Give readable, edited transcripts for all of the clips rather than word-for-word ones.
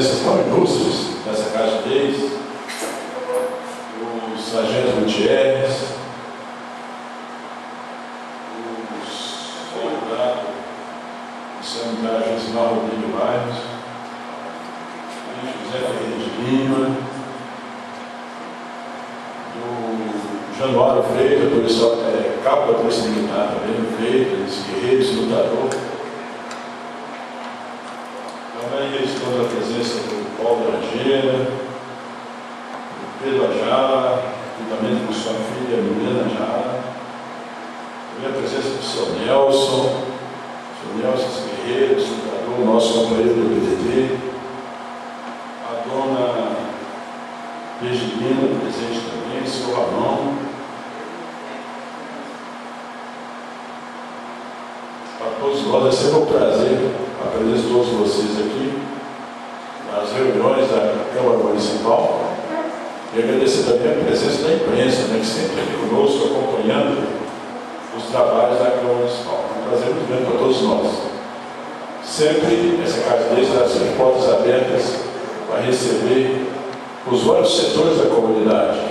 presenças tão ilustres nessa casa de leis, o Sargento Gutierrez, o soldado do sanitário Josimar Rodrigo Bairros, José Ferreira de Lima, do Januário Freitas, cabo da Polícia Militar também, Freitas, guerreiros, lutador. Também registrando a presença do Paulo Laranjeira, do Pedro Ajala, juntamente com sua filha Milena Ajala. Também a presença do seu Nelson Guerreiro, lutador, nosso companheiro do PDT. A dona Virgilina, presente também, o seu Ramão. Para todos nós, é sempre um prazer a presença de todos vocês aqui nas reuniões da Câmara Municipal e agradecer também a presença da imprensa, né, que sempre aqui conosco, acompanhando os trabalhos da Câmara Municipal. É um prazer muito grande para todos nós. Sempre essa casa deles está sempre portas abertas para receber os vários setores da comunidade.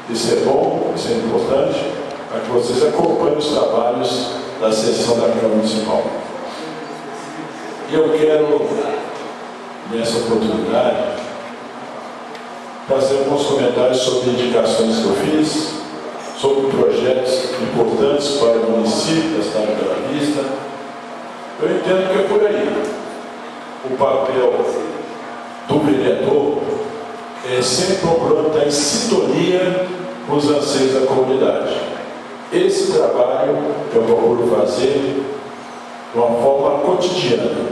Isso é bom, isso é importante, para que vocês acompanhem os trabalhos da sessão da Câmara Municipal. E eu quero, nessa oportunidade, fazer alguns comentários sobre indicações que eu fiz, sobre projetos importantes para o município da cidade de Bela Vista. Eu entendo que é por aí. O papel do vereador é sempre procurando estar em sintonia com os anseios da comunidade. Esse trabalho eu procuro fazer de uma forma cotidiana,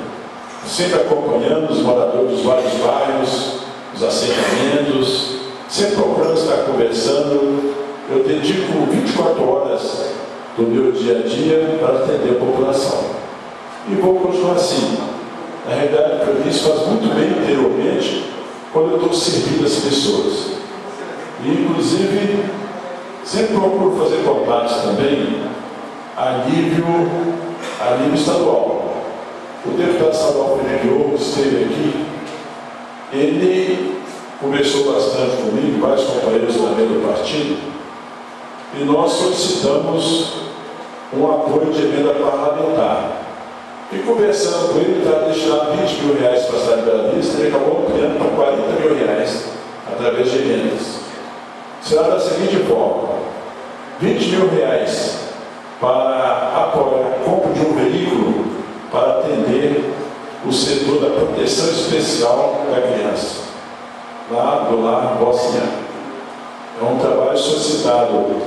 sempre acompanhando os moradores dos vários bairros, os assentamentos, sempre procurando estar conversando. Eu dedico 24 horas do meu dia a dia para atender a população. E vou continuar assim. Na realidade, para mim, isso faz muito bem interiormente quando eu estou servindo as pessoas. E, inclusive, sempre procuro fazer contatos também a nível estadual. O deputado estadual Felipe Diogo esteve aqui, ele conversou bastante comigo, vários companheiros também do partido, e nós solicitamos um apoio de emenda parlamentar. E conversando com ele, para deixar 20 mil reais para a cidade de Bela Vista, ele acabou ampliando para 40 mil reais através de emendas. Será da seguinte forma: 20 mil reais para apoiar a compra de um veículo para atender o setor da proteção especial da criança, lá do Lar Bocinha. É um trabalho solicitado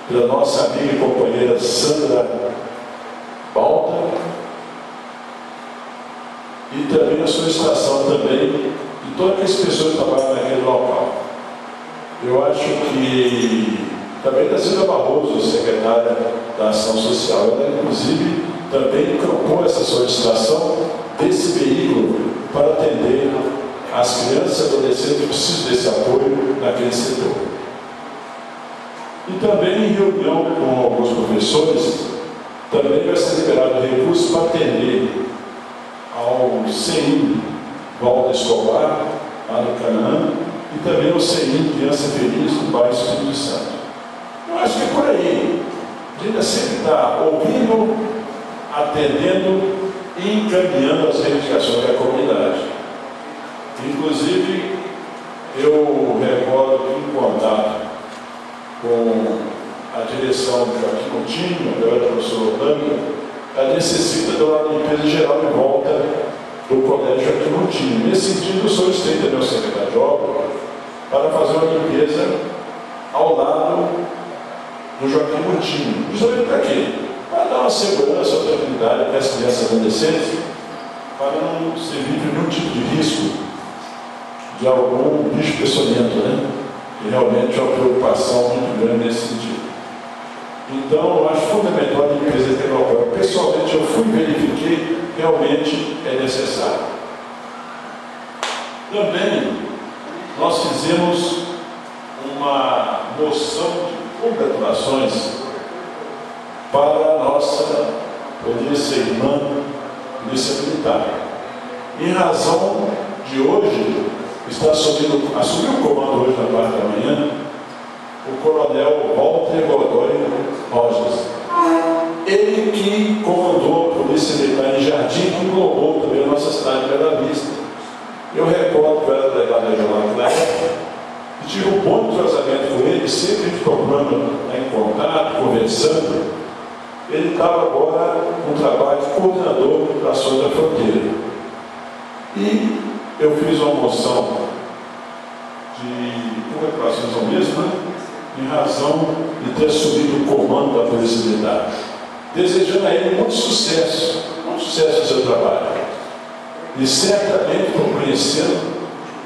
pela nossa amiga e companheira Sandra Balta, e também a solicitação também de todas as pessoas que trabalham naquele local. Eu acho que também da Silvia Barroso, secretária da Ação Social, ela inclusive também propôs essa solicitação desse veículo para atender as crianças e adolescentes que precisam desse apoio naquele setor. E também em reunião com alguns professores, também vai ser liberado recursos para atender ao CEIM Volta Escolar, lá no Canaã, e também ao CEIM Criança Feliz, no bairro Espírito Santo. Eu acho que é por aí. A gente sempre está ouvindo, atendendo e encaminhando as reivindicações da comunidade. Inclusive, eu recordo que em contato com a direção do Joaquim Coutinho, agora do professor Orlando, ela necessita de uma limpeza geral em volta do Colégio Joaquim Coutinho. Nesse sentido, eu solicitei também ao secretário de obra para fazer uma limpeza ao lado do Joaquim Coutinho. Justamente para quê? Para dar uma segurança, uma tranquilidade para as crianças e adolescentes, para não servir de nenhum tipo de risco de algum bicho peçonhento, né? E realmente é uma preocupação muito grande nesse sentido. Então, eu acho fundamental a limpeza daquele local. Pessoalmente, eu fui e verifiquei, realmente é necessário. Também, nós fizemos uma moção de congratulações para a nossa polícia irmã, polícia militar. Em razão de hoje, assumiu o comando hoje na parte da manhã, o coronel Walter Godoy Rosas. Ele que comandou a Polícia Militar em Jardim, que englobou também a nossa cidade de Bela Vista. Eu recordo que eu era delegado regional na época, e tive um bom entrosamento com ele, sempre a gente procurando em contato, conversando. Ele estava agora com um trabalho de coordenador da Ações da Fronteira. E eu fiz uma moção de congratulações ao mesmo, né? Em razão de ter assumido o comando da Polícia Militar, desejando a ele muito sucesso no seu trabalho. E certamente, por conhecendo,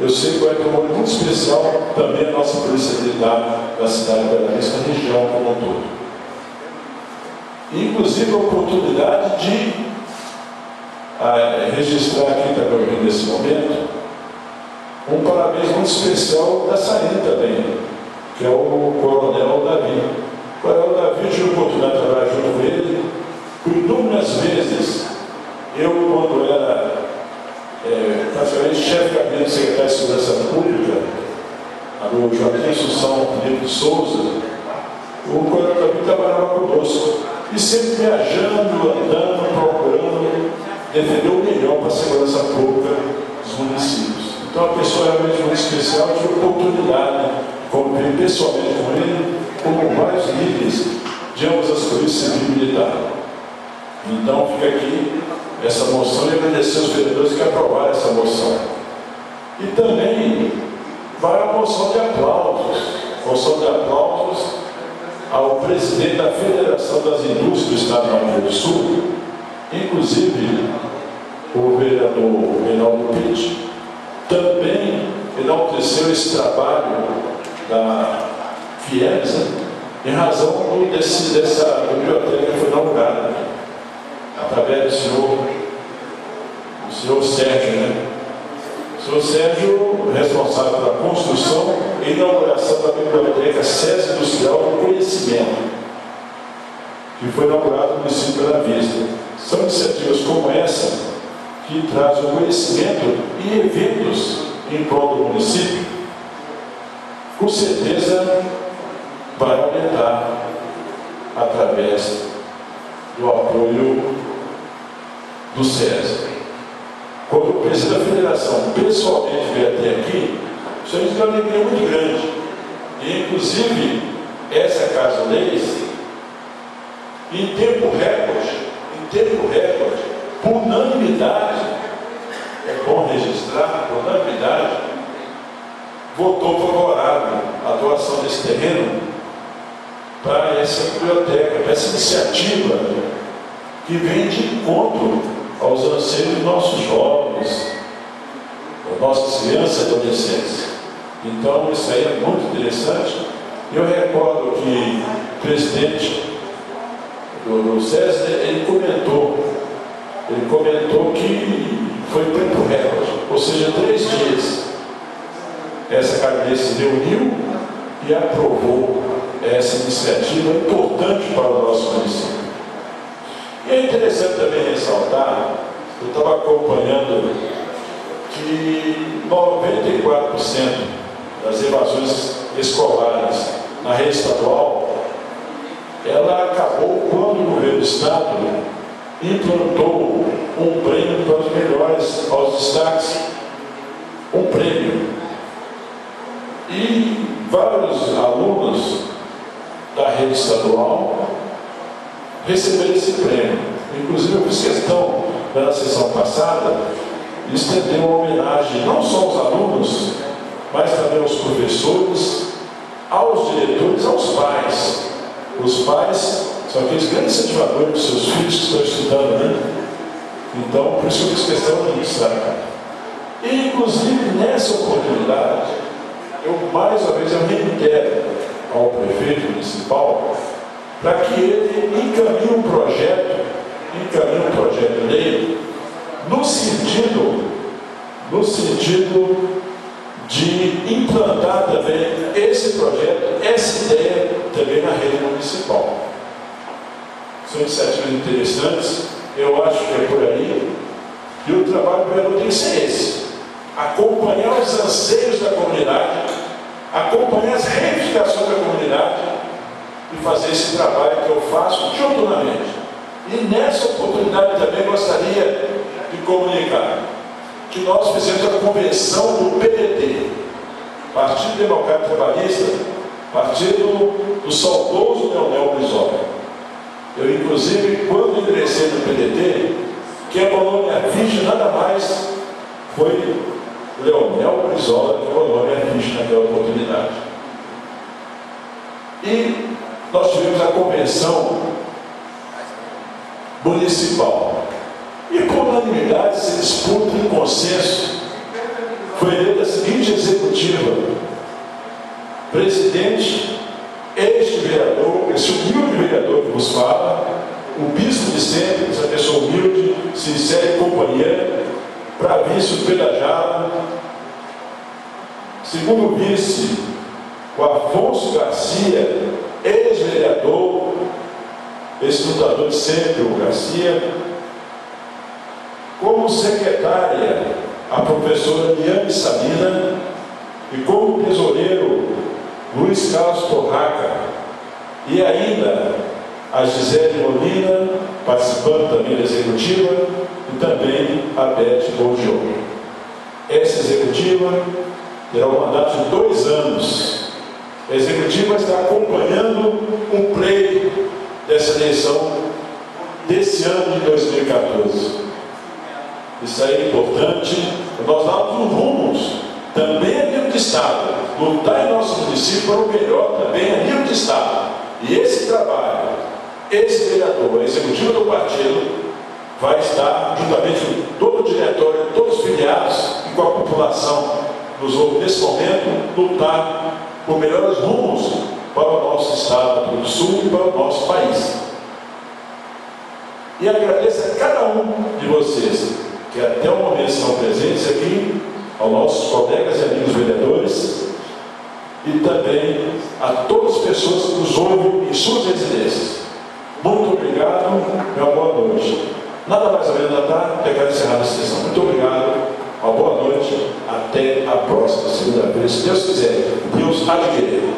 eu sei que vai ter um momento muito especial também a nossa Polícia Militar da cidade de Bela Vista, da região como um todo. Inclusive a oportunidade de registrar aqui também nesse momento um parabéns muito especial da saída também, que é o Coronel Davi. O Coronel Davi, tive a oportunidade de trabalhar junto com ele, por inúmeras vezes. Eu, quando era praticamente chefe de gabinete do secretário de Segurança Pública, do Joaquim Assunção Felipe de Souza, o Coronel Davi trabalhava conosco, e sempre viajando, andando, procurando defender o melhor para a segurança pública dos municípios. Então, uma pessoa realmente muito especial, eu tive a oportunidade de conviver pessoalmente com ele, como vários líderes de ambas as polícias civil e militar. Então, fica aqui essa moção e agradecer aos vereadores que aprovaram essa moção. E também vai a moção de aplausos ao presidente da Federação das Indústrias do Estado do Rio Grande do Sul, inclusive o vereador Reinaldo Pitt, também enalteceu esse trabalho da FIES, né, em razão dessa biblioteca que foi inaugurada através do senhor Sérgio, né? O senhor Sérgio, responsável pela construção e inauguração da biblioteca SESI Industrial do Conhecimento, que foi inaugurada no município de Bela Vista. São iniciativas como essa que trazem o conhecimento e eventos em prol do município, com certeza vai aumentar através do apoio do SESI. Quando o presidente da federação pessoalmente veio até aqui, isso aí deu uma alegria muito grande. E, inclusive, essa Casa Leis, em tempo recorde, por unanimidade, é bom registrar, por unanimidade, votou favorável à doação desse terreno para essa biblioteca, para essa iniciativa que vem de encontro aos anseios dos nossos jovens, das nossas crianças e adolescentes. Então, isso aí é muito interessante. Eu recordo que o presidente do SESI, ele comentou que foi tempo recorde, ou seja, 3 dias. Essa cadeia se reuniu e aprovou essa iniciativa importante para o nosso município. E é interessante também ressaltar, eu estava acompanhando que 94% das evasões escolares na rede estadual, ela acabou quando o governo do estado implantou um prêmio para os melhores, aos destaques, um prêmio. E vários alunos da rede estadual receberam esse prêmio. Inclusive, eu fiz questão, na sessão passada, de estender uma homenagem não só aos alunos, mas também aos professores, aos diretores, aos pais. Os pais são aqueles grandes incentivadores dos seus filhos que estão estudando, né? Então, por isso eu fiz questão de destacar. E, inclusive, nessa oportunidade, mais uma vez, eu reitero ao prefeito municipal para que ele encaminhe um projeto de lei no sentido de implantar também esse projeto, essa ideia também na rede municipal. São iniciativas interessantes, eu acho que é por aí E o trabalho do vereador tem que ser esse: acompanhar os anseios da comunidade, acompanhar as reivindicações da comunidade e fazer esse trabalho que eu faço diuturnamente. E nessa oportunidade também gostaria de comunicar que nós fizemos a convenção do PDT, Partido Democrático Trabalhista, partido do saudoso Leonel Brizola. Eu, inclusive, quando ingressei no PDT, quem abandonou minha ficha nada mais foi Leonel Brizola, que abandonou minha ficha naquela oportunidade. E nós tivemos a convenção municipal. E por unanimidade, sem disputa e consenso, foi eleita a seguinte executiva: presidente, este vereador, esse humilde vereador que vos fala, o bispo de sempre, essa pessoa humilde, sincera e companheira, para vice o Pelajado, segundo vice, o Afonso Garcia, ex-vereador, ex-lutador de sempre, o Garcia, como secretária, a professora Liane Sabina, e como tesoureiro, Luiz Carlos Torraca, e ainda a Gisele Molina, participando também da executiva, e também a Beth Borgioli. Essa executiva terá um mandato de 2 anos. A executiva está acompanhando o pleito dessa eleição desse ano de 2014. Isso aí é importante. Nós damos um rumos também a nível de Estado, lutar em nosso município para o melhor também a nível de Estado. E esse trabalho, esse vereador, a executiva do partido, vai estar juntamente com todo o diretório, todos os filiados e com a população, nos vamos nesse momento lutar por melhores rumos para o nosso Estado do Sul e para o nosso país. E agradeço a cada um de vocês que até o momento estão presentes aqui, aos nossos colegas e amigos vereadores, e também a todas as pessoas que nos ouvem em suas residências. Muito obrigado, uma boa noite. Nada mais a relatar, eu quero encerrar a sessão. Muito obrigado, uma boa noite, até a próxima segunda-feira, se Deus quiser. Deus há de querer.